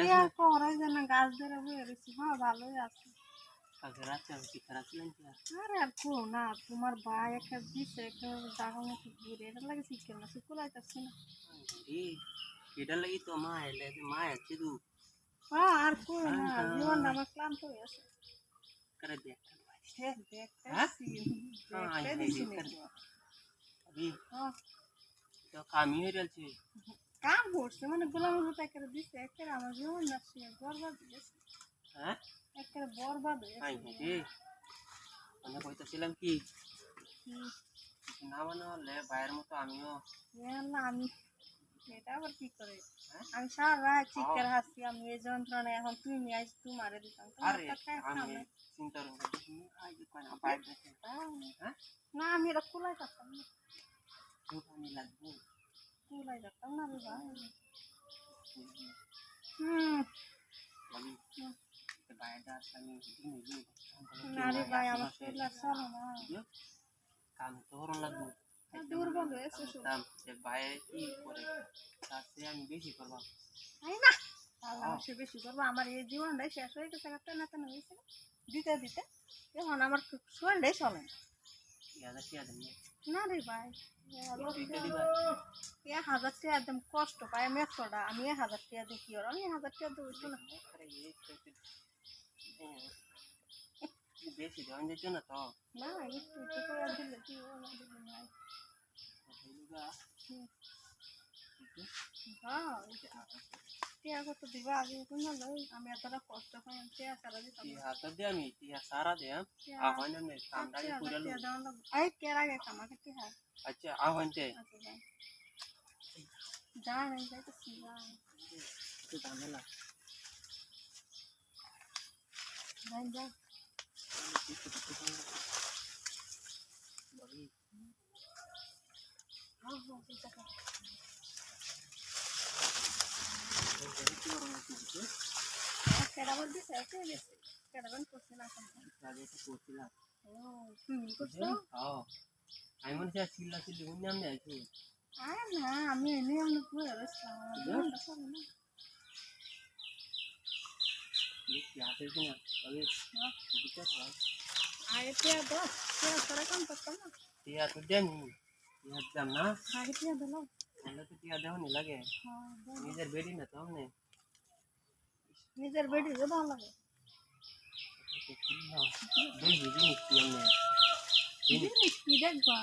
ইয়া করে যেন গাছ ধরে বয়ে রয়েছি। হ্যাঁ ভালোই আছে। আরে আর কো না তোমার ভাই একটা দিছে একটা জাগা মতো ঘুরে এটা লাগে শিখে না শুকুলাইতেছি না। এটার লাগি তো মা এলে মা আছে তু হ্যাঁ আর কো না জীবনটা আমার ক্লান্ত হয়ে আছে। করে দেখ দেখতে দিছি নাকি? হ্যাঁ তো কামি হয়ে যাচ্ছে কাম করছে মানে গোলামের মতো একেবারে দিছে একেবারে আমার জীবন যাচ্ছে বরবাদ হয়ে গেছে। হ্যাঁ একেবারে বরবাদ হয়ে গেছে। আমি কইতেছিলাম কি না মানে হলে ভাইয়ের মতো আমিও না আমি এটা আবার কি করে আমি সারা রাত চিৎকার হাসি আমি এই যন্ত্রণা এখন তুমি আজ তোমারে দিতাম চিন্তা না আমি এটা কুলাই থাকতাম না পানি লাগবে কুলাই থাকতাম না রে ভাই ভাইটা আমি না রে ভাই আমার শরীর আর চলে না কাম তো হরণ লাগবে দুর্বল হয়েছে ভাই কি করে তাতে আমি বেশি করবো না আল্লাহ সে বেশি করবো আমার এই জীবনটাই শেষ হয়ে গেছে না তেন হয়েছে দিতে দিতে এখন আমার শরীরটাই চলে না রে ভাই 1000 টাকা একদম কষ্ট পাই আমি একশোটা আমি 1000 টাকা দিয়ে কি আমি 1000 টাকা দেবো না বেশি দেওয়া যেত না তো না একটু একটু করে দিলে কি হ্যাঁ টিয়া কত দিবা আগে আমি এতটা কষ্ট পাই টিয়া সারা দিতাম হাতে দিয়ে আমি টিয়া সারা দে আহ্বান আমি কামটা করে লই এই কে আগে কামাকে টিয়া আচ্ছা আহ্বান তে যা নাই যাইতেছি যা তো ঝামেলা যাই যা কেডাবার দিছে কেডাবার করছে না তুমি করছো আমি মনে হচ্ছে চিল্লা চিল্লি উনি আমি আইছি আরে না আমি এনে আমি পুরো রসলাম দেখি হাতে কিনা তবে দিতে হয় আগে টিয়া দাও টিয়া সারা কাম করতাম না টিয়া তো দেনি টিয়া দাম না আগে টিয়া দিলো তাহলে তো টিয়া দেওয়া নি লাগে নিজের বেডি না তো আমনে নিজের বেডি রে ভালো লাগে দেখি জিনিস কি আমনে জিনিস কি দেখবা